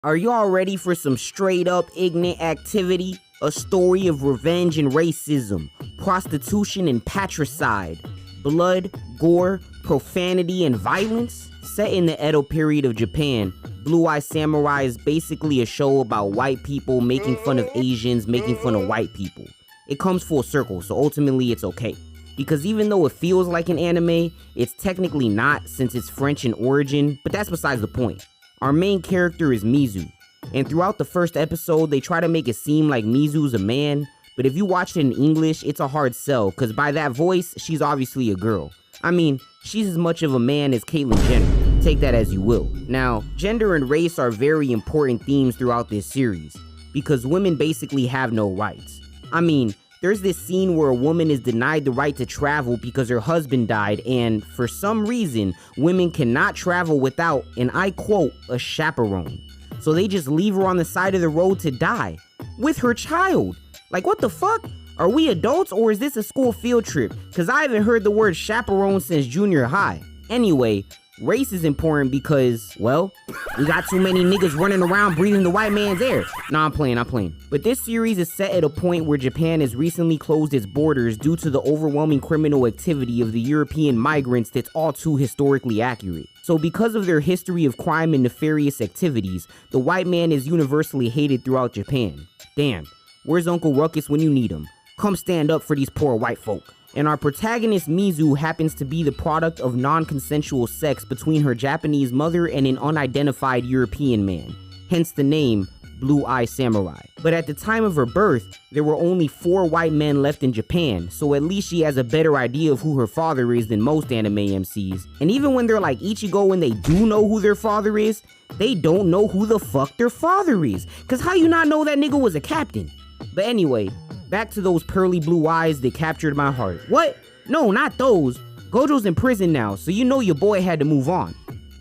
Are y'all ready for some straight up ignorant activity? A story of revenge and racism, prostitution and patricide, blood, gore, profanity, and violence? Set in the Edo period of Japan, Blue Eye Samurai is basically a show about white people making fun of Asians, making fun of white people. It comes full circle, so ultimately it's okay. Because even though it feels like an anime, it's technically not since it's French in origin, but that's besides the point. Our main character is Mizu, and throughout the first episode, they try to make it seem like Mizu's a man, but if you watch it in English, it's a hard sell, cause by that voice, she's obviously a girl. I mean, she's as much of a man as Caitlyn Jenner, take that as you will. Now, gender and race are very important themes throughout this series, because women basically have no rights. I mean, there's this scene where a woman is denied the right to travel because her husband died, and for some reason, women cannot travel without, and I quote, a chaperone. So they just leave her on the side of the road to die, with her child. Like, what the fuck? Are we adults or is this a school field trip? Cause I haven't heard the word chaperone since junior high. Anyway, race is important because, well, we got too many niggas running around breathing the white man's air. Nah, I'm playing. But this series is set at a point where Japan has recently closed its borders due to the overwhelming criminal activity of the European migrants that's all too historically accurate. So because of their history of crime and nefarious activities, the white man is universally hated throughout Japan. Damn, where's Uncle Ruckus when you need him? Come stand up for these poor white folk. And our protagonist Mizu happens to be the product of non-consensual sex between her Japanese mother and an unidentified European man, hence the name Blue Eye Samurai. But at the time of her birth, there were only 4 white men left in Japan, so at least she has a better idea of who her father is than most anime MCs. And even when they're like Ichigo and they do know who their father is, they don't know who the fuck their father is. Cause how you not know that nigga was a captain? But anyway, back to those pearly blue eyes that captured my heart. What? No, not those. Gojo's in prison now, so you know your boy had to move on.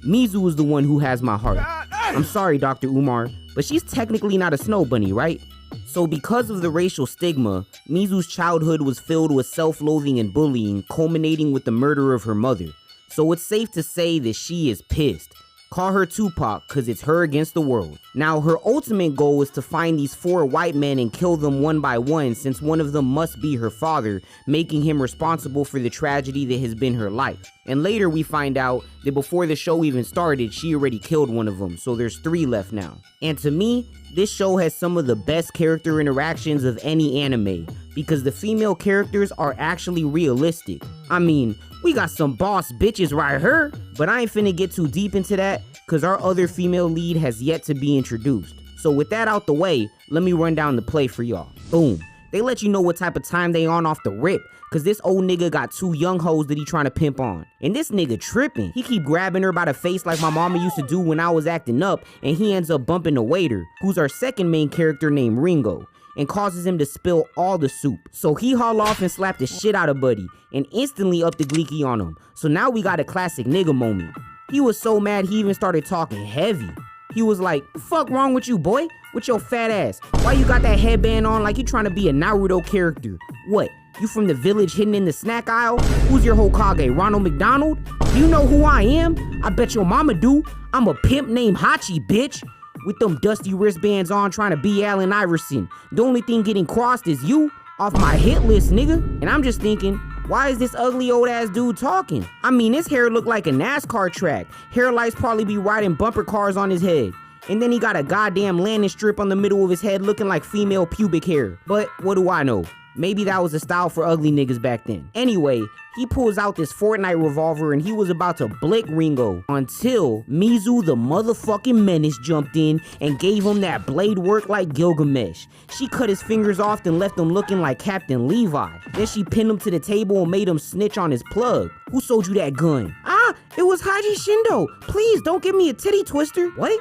Mizu is the one who has my heart. I'm sorry, Dr. Umar, but she's technically not a snow bunny, right? So because of the racial stigma, Mizu's childhood was filled with self-loathing and bullying, culminating with the murder of her mother. So it's safe to say that she is pissed. Call her Tupac, cause it's her against the world. Now, her ultimate goal is to find these 4 white men and kill them one by one, since one of them must be her father, making him responsible for the tragedy that has been her life. And later we find out that before the show even started, she already killed one of them, so there's 3 left now. And to me, this show has some of the best character interactions of any anime, because the female characters are actually realistic. I mean, we got some boss bitches right here, but I ain't finna get too deep into that, cause our other female lead has yet to be introduced. So with that out the way, let me run down the play for y'all. Boom. They let you know what type of time they on off the rip, cause this old nigga got 2 young hoes that he trying to pimp on. And this nigga tripping. He keep grabbing her by the face like my mama used to do when I was acting up, and he ends up bumping the waiter, who's our second main character named Ringo, and causes him to spill all the soup. So he haul off and slap the shit out of Buddy, and instantly up the gleeky on him. So now we got a classic nigga moment. He was so mad he even started talking heavy. He was like, "Fuck wrong with you, boy? With your fat ass? Why you got that headband on like you trying to be a Naruto character? What? You from the village hidden in the snack aisle? Who's your Hokage, Ronald McDonald? Do you know who I am? I bet your mama do. I'm a pimp named Hachi, bitch. With them dusty wristbands on trying to be Allen Iverson. The only thing getting crossed is you. Off my hit list, nigga." And I'm just thinking, why is this ugly old ass dude talking? I mean, his hair look like a NASCAR track. Hair lights probably be riding bumper cars on his head. And then he got a goddamn landing strip on the middle of his head looking like female pubic hair. But what do I know? Maybe that was the style for ugly niggas back then. Anyway, he pulls out this Fortnite revolver and he was about to blick Ringo until Mizu the motherfucking menace jumped in and gave him that blade work like Gilgamesh. She cut his fingers off and left him looking like Captain Levi. Then she pinned him to the table and made him snitch on his plug. "Who sold you that gun?" "Ah, it was Haji Shindo. Please don't give me a titty twister." "What?"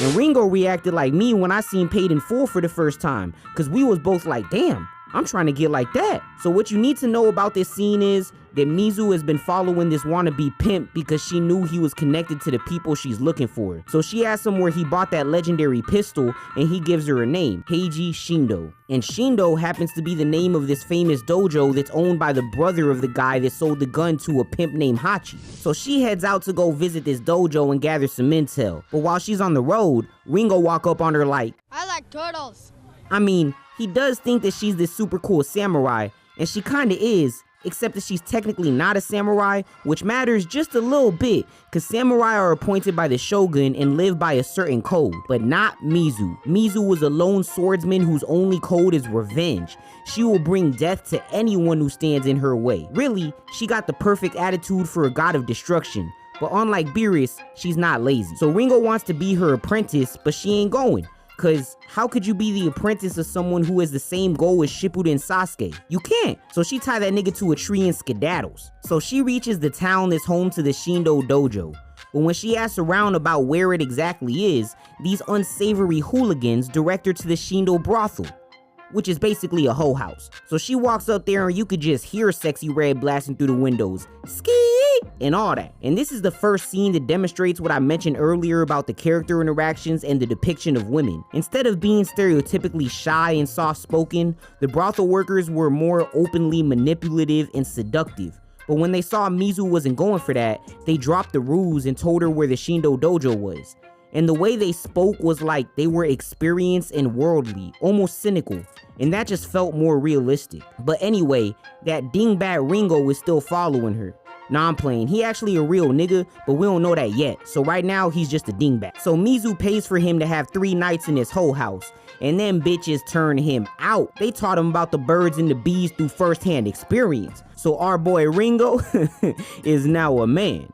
And Ringo reacted like me when I seen Paid in Full for the first time, cause we was both like, damn, I'm trying to get like that. So what you need to know about this scene is that Mizu has been following this wannabe pimp because she knew he was connected to the people she's looking for. So she asks him where he bought that legendary pistol, and he gives her a name, Heiji Shindo. And Shindo happens to be the name of this famous dojo that's owned by the brother of the guy that sold the gun to a pimp named Hachi. So she heads out to go visit this dojo and gather some intel. But while she's on the road, Ringo walk up on her like, I like turtles. I mean, he does think that she's this super cool samurai, and she kinda is, except that she's technically not a samurai, which matters just a little bit, cause samurai are appointed by the shogun and live by a certain code, but not Mizu. Mizu was a lone swordsman whose only code is revenge. She will bring death to anyone who stands in her way. Really, she got the perfect attitude for a god of destruction, but unlike Beerus, she's not lazy. So Ringo wants to be her apprentice, but she ain't going. Cause how could you be the apprentice of someone who has the same goal as Shippuden and Sasuke? You can't. So she tied that nigga to a tree and skedaddles. So she reaches the town that's home to the Shindo Dojo. But when she asks around about where it exactly is, these unsavory hooligans direct her to the Shindo brothel, which is basically a hoe house. So she walks up there and you could just hear Sexy Red blasting through the windows, ski, and all that. And this is the first scene that demonstrates what I mentioned earlier about the character interactions and the depiction of women. Instead of being stereotypically shy and soft-spoken, the brothel workers were more openly manipulative and seductive. But when they saw Mizu wasn't going for that, they dropped the ruse and told her where the Shindo Dojo was. And the way they spoke was like they were experienced and worldly, almost cynical, and that just felt more realistic. But anyway, that dingbat Ringo is still following her. Nah, I'm playing. He actually a real nigga, but we don't know that yet. So right now, he's just a dingbat. So Mizu pays for him to have 3 nights in his whole house, and them bitches turn him out. They taught him about the birds and the bees through first-hand experience. So our boy Ringo is now a man.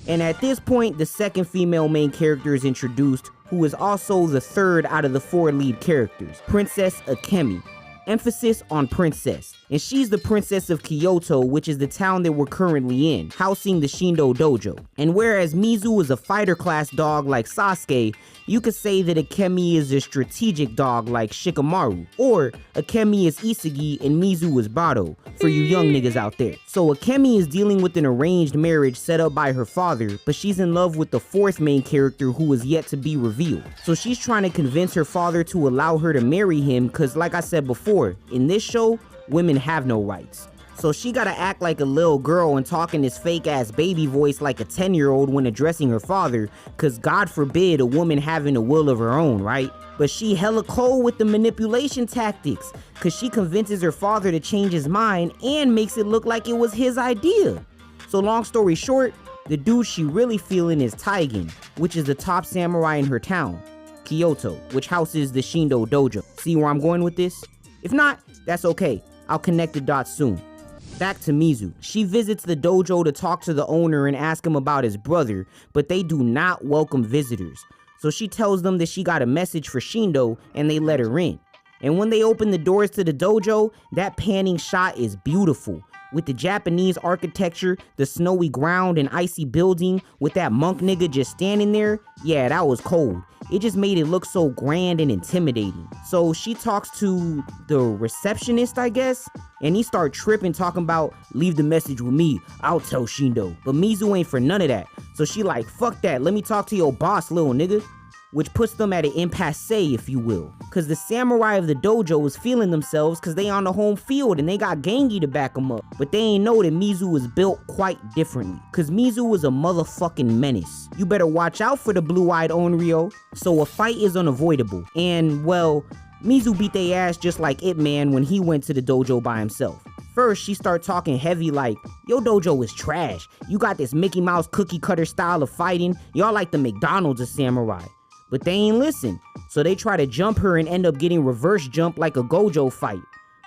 And at this point, the second female main character is introduced, who is also the third out of the 4 lead characters, Princess Akemi. Emphasis on princess. And she's the princess of Kyoto, which is the town that we're currently in, housing the Shindo Dojo. And whereas Mizu is a fighter class dog like Sasuke, you could say that Akemi is a strategic dog like Shikamaru, or Akemi is Isagi and Mizu is Bado, for you young niggas out there. So Akemi is dealing with an arranged marriage set up by her father, but she's in love with the 4th main character who is yet to be revealed. So she's trying to convince her father to allow her to marry him, cause like I said before, in this show, women have no rights. So she gotta act like a little girl and talk in this fake ass baby voice like a 10-year-old when addressing her father, cause God forbid a woman having a will of her own, right? But she hella cold with the manipulation tactics, cause she convinces her father to change his mind and makes it look like it was his idea. So long story short, the dude she really feeling is Taigen, which is the top samurai in her town, Kyoto, which houses the Shindo Dojo. See where I'm going with this? If not, that's okay. I'll connect the dots soon. Back to Mizu. She visits the dojo to talk to the owner and ask him about his brother, but they do not welcome visitors. So she tells them that she got a message for Shindo and they let her in. And when they open the doors to the dojo, that panning shot is beautiful. With the Japanese architecture, the snowy ground and icy building, with that monk nigga just standing there, yeah, that was cold. It just made it look so grand and intimidating. So she talks to the receptionist, I guess, and he start tripping talking about, leave the message with me, I'll tell Shindo. But Mizu ain't for none of that. So she like, fuck that, let me talk to your boss, little nigga. Which puts them at an impasse, if you will. Cause the samurai of the dojo is feeling themselves cause they on the home field and they got Gengi to back them up. But they ain't know that Mizu was built quite differently. Cause Mizu was a motherfucking menace. You better watch out for the blue-eyed Onryo. So a fight is unavoidable. And, well, Mizu beat they ass just like Ip Man when he went to the dojo by himself. First, she start talking heavy like, yo dojo is trash. You got this Mickey Mouse cookie cutter style of fighting. Y'all like the McDonald's of samurai. But they ain't listen, so they try to jump her and end up getting reverse jumped like a Gojo fight.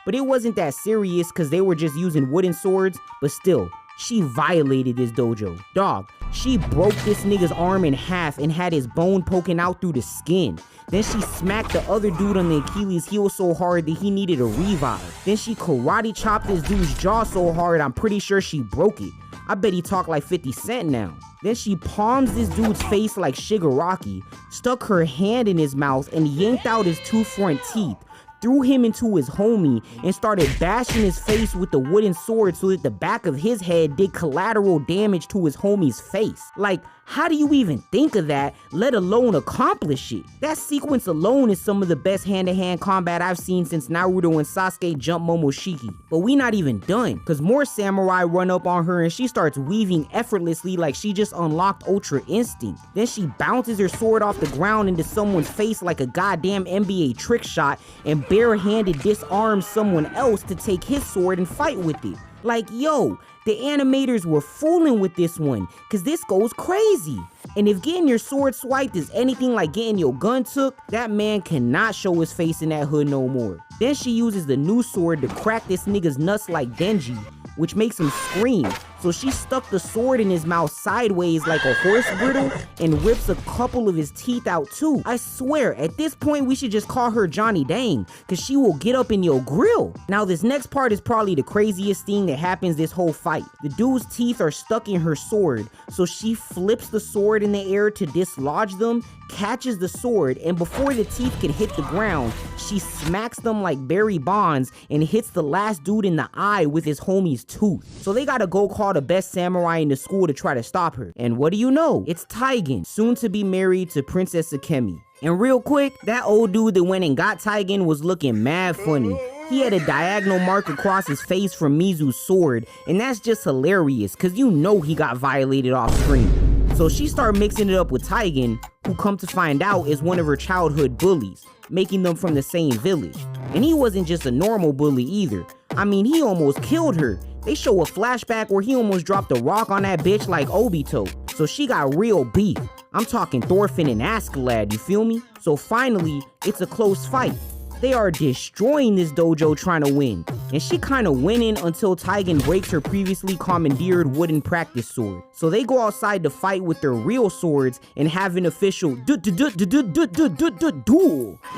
But it wasn't that serious cause they were just using wooden swords, but still, she violated this dojo. Dog, she broke this nigga's arm in half and had his bone poking out through the skin. Then she smacked the other dude on the Achilles heel so hard that he needed a revive. Then she karate chopped this dude's jaw so hard I'm pretty sure she broke it. I bet he talk like 50 Cent now. Then she palms this dude's face like Shigaraki, stuck her hand in his mouth and yanked out his 2 front teeth, threw him into his homie and started bashing his face with the wooden sword so that the back of his head did collateral damage to his homie's face. Like, how do you even think of that, let alone accomplish it? That sequence alone is some of the best hand-to-hand combat I've seen since Naruto and Sasuke jump Momoshiki. But we not even done, cause more samurai run up on her and she starts weaving effortlessly like she just unlocked Ultra Instinct. Then she bounces her sword off the ground into someone's face like a goddamn NBA trick shot and barehanded disarms someone else to take his sword and fight with it. Like, yo, the animators were fooling with this one, cause this goes crazy. And if getting your sword swiped is anything like getting your gun took, that man cannot show his face in that hood no more. Then she uses the new sword to crack this nigga's nuts like Denji, which makes him scream. So she stuck the sword in his mouth sideways like a horse bridle and rips a couple of his teeth out too. I swear, at this point we should just call her Johnny Dang, cause she will get up in your grill. Now this next part is probably the craziest thing that happens this whole fight. The dude's teeth are stuck in her sword, so she flips the sword in the air to dislodge them, catches the sword, and before the teeth can hit the ground, she smacks them like Barry Bonds and hits the last dude in the eye with his homie's tooth. So they gotta go call the best samurai in the school to try to stop her. And what do you know? It's Taigen, soon to be married to Princess Akemi. And real quick, that old dude that went and got Taigen was looking mad funny. He had a diagonal mark across his face from Mizu's sword, and that's just hilarious, cause you know he got violated off screen. So she started mixing it up with Taigen, who come to find out is one of her childhood bullies, making them from the same village. And he wasn't just a normal bully either. I mean, he almost killed her. They show a flashback where he almost dropped a rock on that bitch like Obito. So she got real beef. I'm talking Thorfinn and Askeladd, you feel me? So finally, it's a close fight. They are destroying this dojo trying to win, and she kinda winning until Taigen breaks her previously commandeered wooden practice sword. So they go outside to fight with their real swords and have an official duel,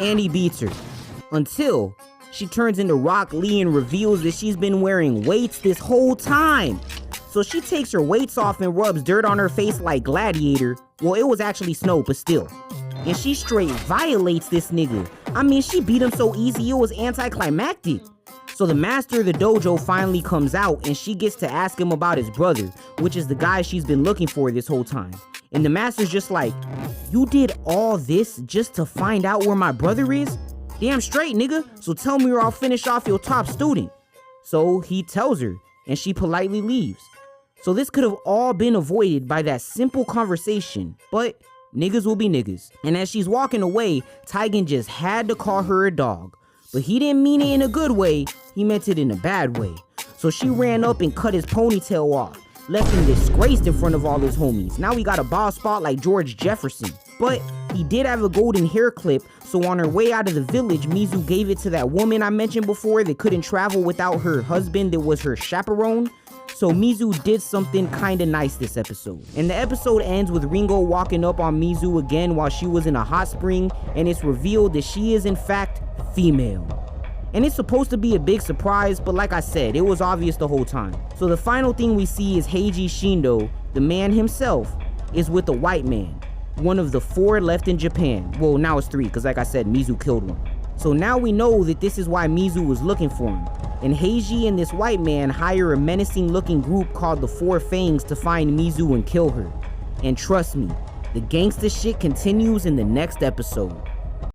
and he beats her. Until she turns into Rock Lee and reveals that she's been wearing weights this whole time. So she takes her weights off and rubs dirt on her face like Gladiator. Well, it was actually snow, but still. And she straight violates this nigga. I mean, she beat him so easy it was anticlimactic. So the master of the dojo finally comes out and she gets to ask him about his brother, which is the guy she's been looking for this whole time. And the master's just like, you did all this just to find out where my brother is? Damn straight, nigga. So tell me or I'll finish off your top student. So he tells her and she politely leaves. So this could have all been avoided by that simple conversation, but niggas will be niggas. And as she's walking away, Taigen just had to call her a dog. But he didn't mean it in a good way, he meant it in a bad way. So she ran up and cut his ponytail off, left him disgraced in front of all his homies. Now he got a bald spot like George Jefferson. But he did have a golden hair clip, so on her way out of the village, Mizu gave it to that woman I mentioned before that couldn't travel without her husband that was her chaperone. So Mizu did something kinda nice this episode. And the episode ends with Ringo walking up on Mizu again while she was in a hot spring, and it's revealed that she is in fact female. And it's supposed to be a big surprise, but like I said, it was obvious the whole time. So the final thing we see is Heiji Shindo, the man himself, is with a white man. One of the 4 left in Japan. Well, now it's 3, because like I said, Mizu killed one. So now we know that this is why Mizu was looking for him. And Heiji and this white man hire a menacing looking group called the Four Fangs to find Mizu and kill her. And trust me, the gangsta shit continues in the next episode.